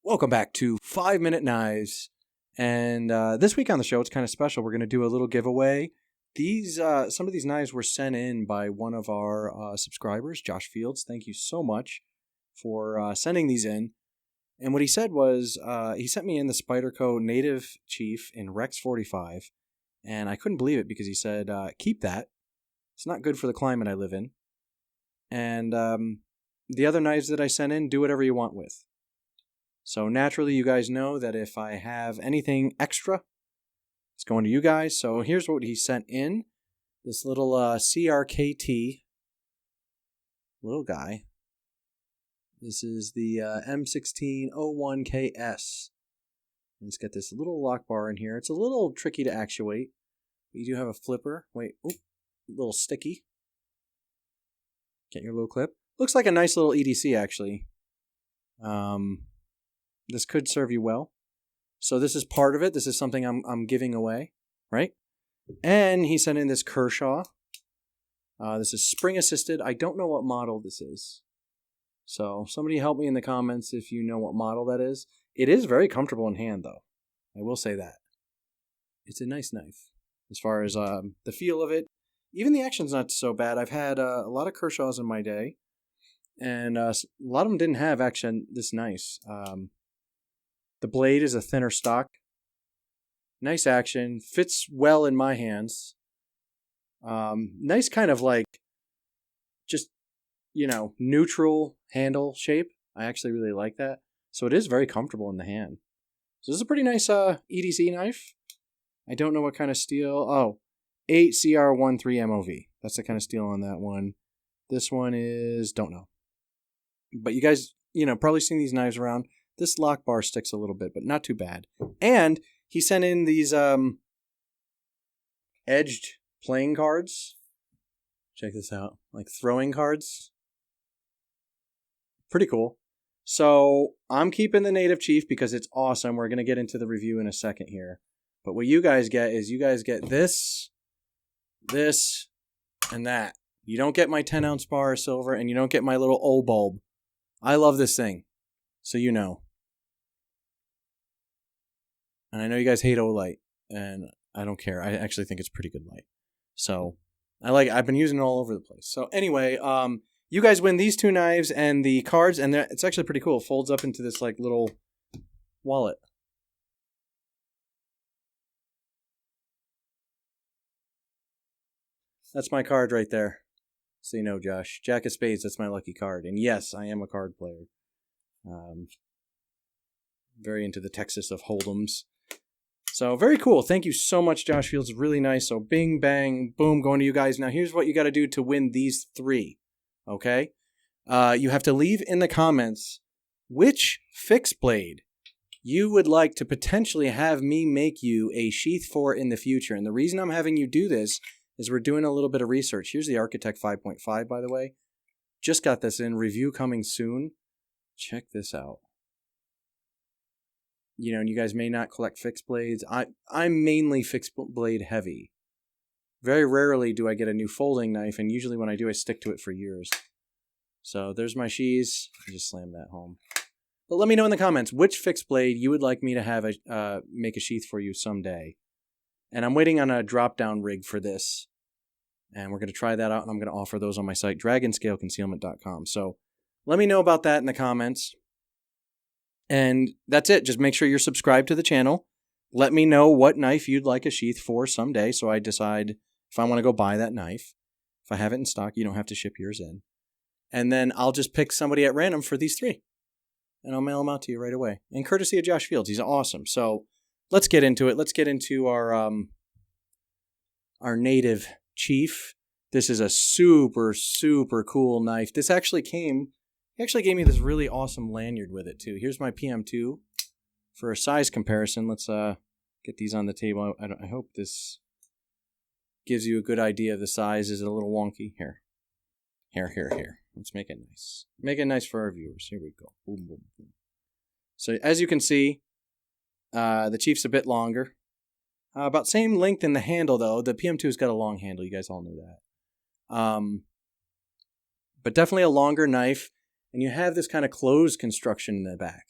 Welcome back to 5-Minute Knives. And this week on the show, it's kind of special. We're going to do a little giveaway. Some of these knives were sent in by one of our subscribers, Josh Fields. Thank you so much for sending these in. And what he said was, he sent me in the Spyderco Native Chief in Rex 45. And I couldn't believe it because he said, keep that. It's not good for the climate I live in. And the other knives that I sent in, do whatever you want with. So naturally, you guys know that if I have anything extra, it's going to you guys. So here's what he sent in. This little CRKT little guy. This is the M1601KS. And it's got this little lock bar in here. It's a little tricky to actuate. You do have a flipper. Wait, a little sticky. Get your little clip. Looks like a nice little EDC, actually. This could serve you well. So this is part of it. This is something I'm giving away, right? And he sent in this Kershaw. This is spring assisted. I don't know what model this is. So somebody help me in the comments if you know what model that is. It is very comfortable in hand, though. I will say that. It's a nice knife. As far as the feel of it, even the action's not so bad. I've had a lot of Kershaws in my day. And a lot of them didn't have action this nice. The blade is a thinner stock. Nice action. Fits well in my hands. Nice kind of like just, neutral handle shape. I actually really like that. So it is very comfortable in the hand. So this is a pretty nice EDC knife. I don't know what kind of steel. Oh, 8CR13 MOV. That's the kind of steel on that one. This one is, don't know. But you guys, probably seen these knives around. This lock bar sticks a little bit, but not too bad. And he sent in these edged playing cards. Check this out. Like throwing cards. Pretty cool. So I'm keeping the Native Chief because it's awesome. We're going to get into the review in a second here. But what you guys get is you guys get this, and that. You don't get my 10-ounce bar of silver, and you don't get my little O bulb. I love this thing. So you know. And I know you guys hate O-light, and I don't care. I actually think it's pretty good light. So I've been using it all over the place. So anyway, you guys win these two knives and the cards, and it's actually pretty cool. It folds up into this like little wallet. That's my card right there. So you know, Josh. Jack of Spades, that's my lucky card. And yes, I am a card player. Very into the Texas of Hold'ems. So very cool. Thank you so much, Josh Fields. Really nice. So bing, bang, boom, going to you guys. Now here's what you got to do to win these three. Okay? You have to leave in the comments which fixed blade you would like to potentially have me make you a sheath for in the future. And the reason I'm having you do this is we're doing a little bit of research. Here's the Architect 5.5, by the way. Just got this in. Review coming soon. Check this out. And you guys may not collect fixed blades. I'm mainly fixed blade heavy. Very rarely do I get a new folding knife, and usually when I do, I stick to it for years. So there's my Sheath. I just slammed that home. But let me know in the comments which fixed blade you would like me to have make a sheath for you someday. And I'm waiting on a drop-down rig for this. And we're going to try that out, and I'm going to offer those on my site, dragonscaleconcealment.com. So let me know about that in the comments. And that's it. Just make sure you're subscribed to the channel. Let me know what knife you'd like a sheath for someday so I decide if I want to go buy that knife. If I have it in stock, you don't have to ship yours in. And then I'll just pick somebody at random for these three. And I'll mail them out to you right away. And courtesy of Josh Fields. He's awesome. So let's get into it. Let's get into our Native Chief. This is a super, super cool knife. This actually came... He actually gave me this really awesome lanyard with it, too. Here's my PM2 for a size comparison. Let's get these on the table. I hope this gives you a good idea of the size. Is it a little wonky? Here. Let's make it nice. Make it nice for our viewers. Here we go. Boom, boom, boom. So as you can see, the Chief's a bit longer. About same length in the handle, though. The PM2's got a long handle. You guys all knew that. But definitely a longer knife. And you have this kind of closed construction in the back.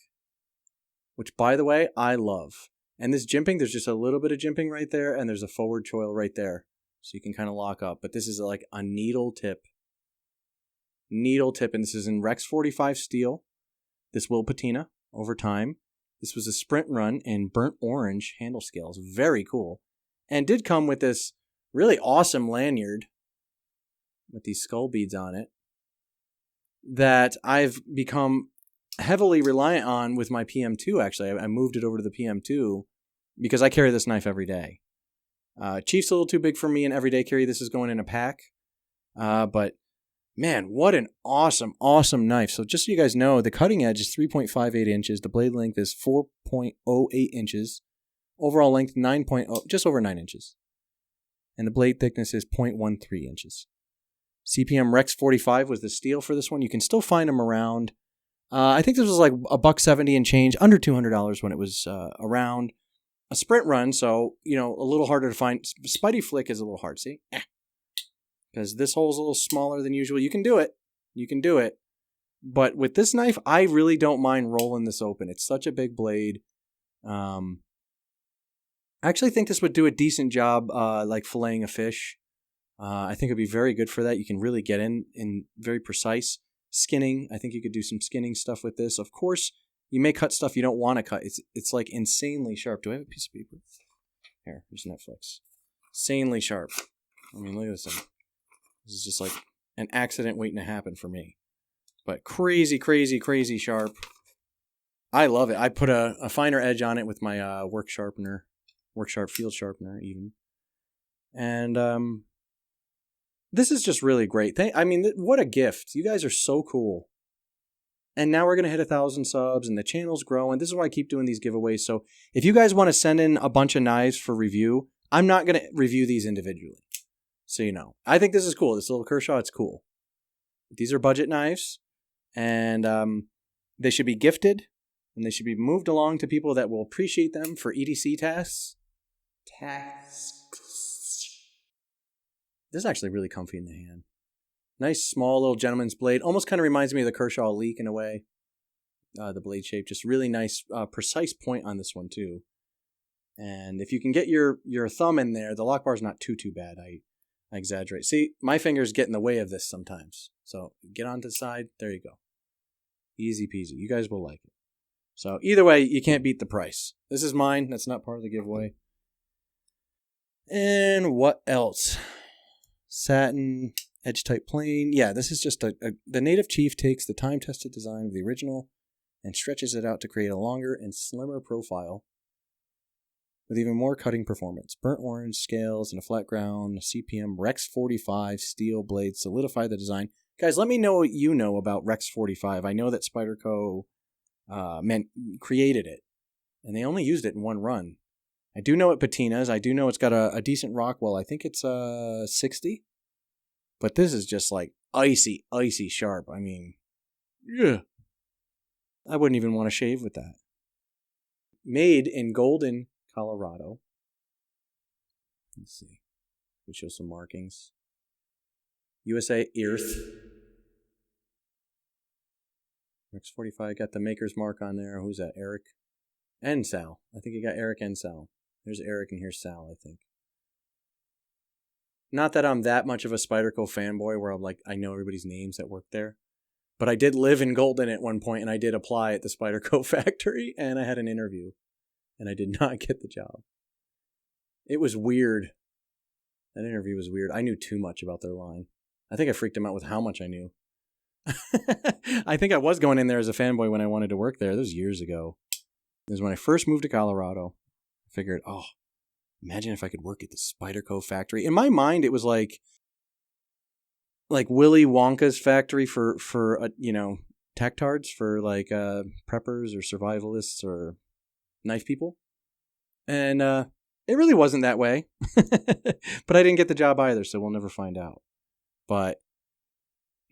which, by the way, I love. And this jimping, there's just a little bit of jimping right there, and there's a forward choil right there. So you can kind of lock up. But this is like a needle tip. And this is in Rex 45 steel. This will patina over time. This was a sprint run in burnt orange handle scales. Very cool. And did come with this really awesome lanyard with these skull beads on it that I've become heavily reliant on with my PM2, actually. I moved it over to the PM2 because I carry this knife every day. Chief's a little too big for me in everyday carry. This is going in a pack. But man, what an awesome, awesome knife. So just so you guys know, the cutting edge is 3.58 inches. The blade length is 4.08 inches. Overall length, just over 9 inches. And the blade thickness is 0.13 inches. CPM Rex 45 was the steel for this one. You can still find them around. I think this was like $170 and change, under $200 when it was around. A sprint run, so, a little harder to find. Spidey Flick is a little hard, see? Because this hole's a little smaller than usual. You can do it. But with this knife, I really don't mind rolling this open. It's such a big blade. I actually think this would do a decent job like filleting a fish. I think it'd be very good for that. You can really get in very precise skinning. I think you could do some skinning stuff with this. Of course, you may cut stuff you don't want to cut. It's like insanely sharp. Do I have a piece of paper? Here, here's Netflix. Insanely sharp. I mean, look at this thing. This is just like an accident waiting to happen for me. But crazy, crazy, crazy sharp. I love it. I put a finer edge on it with my work sharp field sharpener even. And this is just really great. What a gift. You guys are so cool. And now we're going to hit 1,000 subs and the channel's growing. This is why I keep doing these giveaways. So if you guys want to send in a bunch of knives for review, I'm not going to review these individually. So you know. I think this is cool. This little Kershaw, it's cool. These are budget knives. And they should be gifted. And they should be moved along to people that will appreciate them for EDC tasks. This is actually really comfy in the hand. Nice, small little gentleman's blade. Almost kind of reminds me of the Kershaw Leak in a way. The blade shape. Just really nice, precise point on this one, too. And if you can get your thumb in there, the lock bar is not too bad. I exaggerate. See, my fingers get in the way of this sometimes. So get onto the side. There you go. Easy peasy. You guys will like it. So either way, you can't beat the price. This is mine. That's not part of the giveaway. And what else? Satin, edge type plain. Yeah, this is just the native Chief takes the time-tested design of the original and stretches it out to create a longer and slimmer profile with even more cutting performance. Burnt orange scales and a flat ground, CPM Rex 45 steel blades solidify the design. Guys, let me know what you know about Rex 45. I know that Spyderco created it, and they only used it in one run. I do know it patinas. I do know it's got a decent Rockwell. I think it's 60. But this is just like icy, icy sharp. I mean, yeah. I wouldn't even want to shave with that. Made in Golden, Colorado. Let's see. We show some markings. USA Earth. Rex 45 got the maker's mark on there. Who's that? Eric and Sal. I think you got Eric and Sal. There's Eric and here's Sal, I think. Not that I'm that much of a Spyderco fanboy where I'm like, I know everybody's names that work there. But I did live in Golden at one point, and I did apply at the Spyderco factory, and I had an interview. And I did not get the job. It was weird. That interview was weird. I knew too much about their line. I think I freaked them out with how much I knew. I think I was going in there as a fanboy when I wanted to work there. This was years ago. This was when I first moved to Colorado. I figured, imagine if I could work at the Spyderco factory. In my mind, it was like Willy Wonka's factory for tactards for like preppers or survivalists or knife people. And it really wasn't that way. But I didn't get the job either, so we'll never find out. But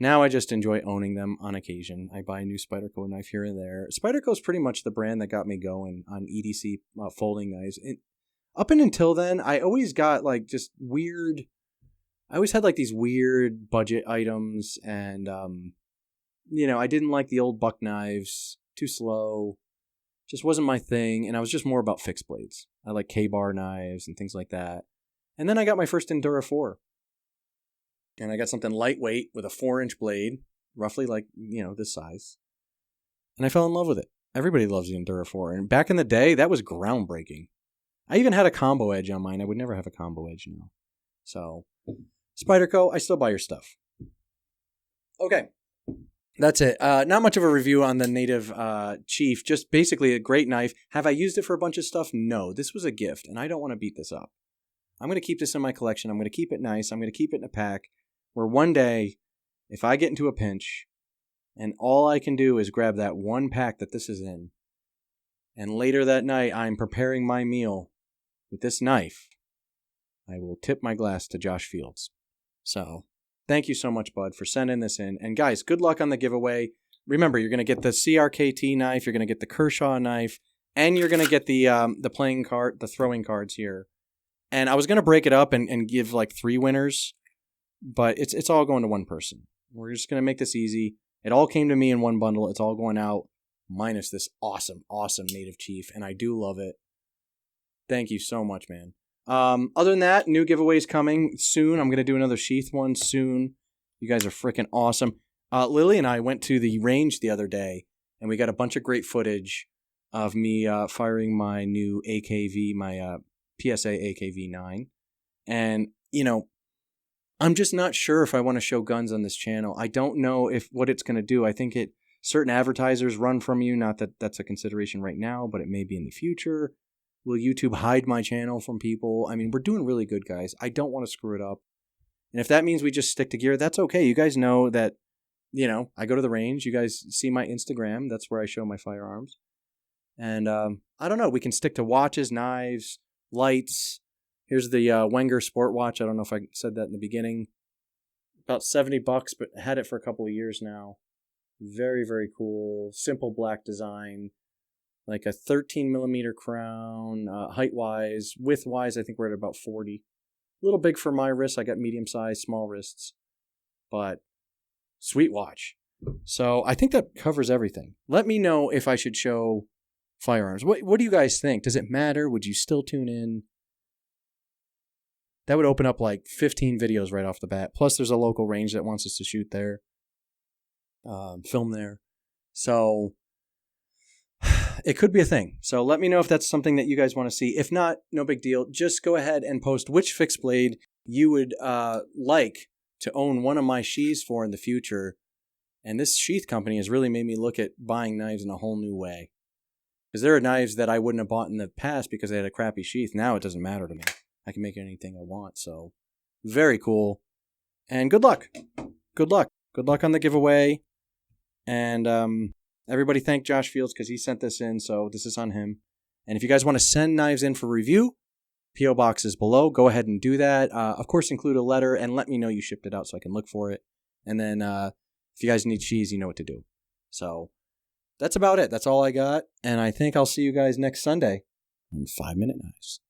now I just enjoy owning them on occasion. I buy a new Spyderco knife here and there. Spyderco is pretty much the brand that got me going on EDC folding knives. And up until then, I always got like just weird. I always had like these weird budget items, and I didn't like the old buck knives. Too slow. Just wasn't my thing, and I was just more about fixed blades. I like K-bar knives and things like that. And then I got my first Endura 4. And I got something lightweight with a 4-inch blade, roughly like, this size. And I fell in love with it. Everybody loves the Endura 4. And back in the day, that was groundbreaking. I even had a combo edge on mine. I would never have a combo edge now. So, Spyderco, I still buy your stuff. Okay. That's it. Not much of a review on the native Sheath. Just basically a great knife. Have I used it for a bunch of stuff? No. This was a gift, and I don't want to beat this up. I'm going to keep this in my collection. I'm going to keep it nice. I'm going to keep it in a pack where one day, if I get into a pinch, and all I can do is grab that one pack that this is in, and later that night I'm preparing my meal with this knife, I will tip my glass to Josh Fields. So, thank you so much, bud, for sending this in. And guys, good luck on the giveaway. Remember, you're going to get the CRKT knife, you're going to get the Kershaw knife, and you're going to get the playing card, the throwing cards here. And I was going to break it up and give like 3 winners, but it's all going to one person. We're just going to make this easy. It all came to me in one bundle. It's all going out, minus this awesome, awesome native Sheath, and I do love it. Thank you so much, man. Other than that, new giveaways coming soon. I'm going to do another Sheath one soon. You guys are freaking awesome. Lily and I went to the range the other day, and we got a bunch of great footage of me firing my new AKV, my PSA AKV9. And, I'm just not sure if I want to show guns on this channel. I don't know what it's going to do. I think certain advertisers run from you. Not that that's a consideration right now, but it may be in the future. Will YouTube hide my channel from people? I mean, we're doing really good, guys. I don't want to screw it up. And if that means we just stick to gear, that's okay. You guys know that, I go to the range. You guys see my Instagram. That's where I show my firearms. And I don't know. We can stick to watches, knives, lights. Here's the Wenger Sport Watch. I don't know if I said that in the beginning. About $70, but had it for a couple of years now. Very, very cool. Simple black design. Like a 13 millimeter crown, height-wise. Width-wise, I think we're at about 40. A little big for my wrists. I got medium-sized, small wrists. But sweet watch. So I think that covers everything. Let me know if I should show firearms. What do you guys think? Does it matter? Would you still tune in? That would open up like 15 videos right off the bat. Plus, there's a local range that wants us to shoot there. Film there. So it could be a thing. So let me know if that's something that you guys want to see. If not, no big deal. Just go ahead and post which fixed blade you would like to own one of my sheaths for in the future. And this Sheath company has really made me look at buying knives in a whole new way. Because there are knives that I wouldn't have bought in the past because they had a crappy sheath. Now it doesn't matter to me. I can make anything I want. So very cool. And good luck. Good luck. Good luck on the giveaway. And everybody thank Josh Fields because he sent this in. So this is on him. And if you guys want to send knives in for review, P.O. Box is below. Go ahead and do that. Of course, include a letter and let me know you shipped it out so I can look for it. And then if you guys need cheese, you know what to do. So that's about it. That's all I got. And I think I'll see you guys next Sunday on 5 Minute Knives.